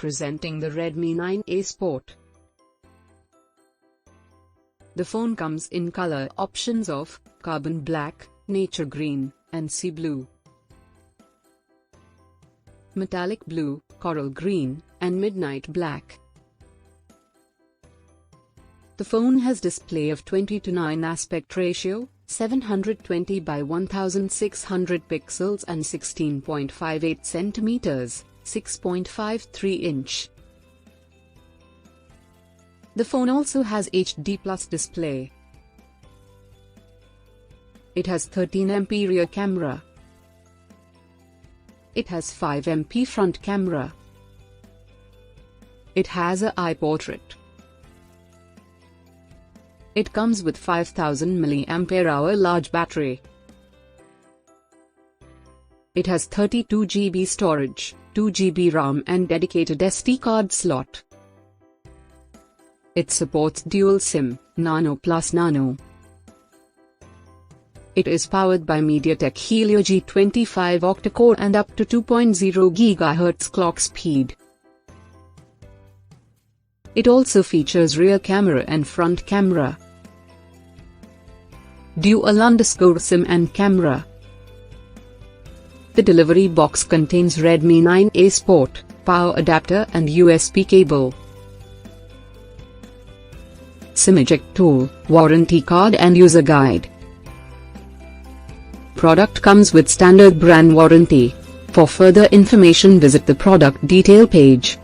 Presenting the Redmi 9A Sport. The phone comes in color options of carbon black, nature green, and sea blue, metallic blue, coral green, and midnight black. The phone has display of 20:9 aspect ratio, 720 by 1600 pixels and 16.58 centimeters, 6.53 inch. The phone also has HD Plus display. It has 13MP rear camera. It has 5MP front camera. It has a eye portrait. It comes with 5000 mAh large battery. It has 32 GB storage, 2 GB RAM and dedicated SD card slot. It supports dual SIM, Nano plus Nano. It is powered by MediaTek Helio G25 octa-core and up to 2.0 GHz clock speed. It also features rear camera and front camera, dual SIM and camera. The delivery box contains Redmi 9A Sport, power adapter and USB cable, SIM eject tool, warranty card and user guide. Product comes with standard brand warranty. For further information visit the product detail page.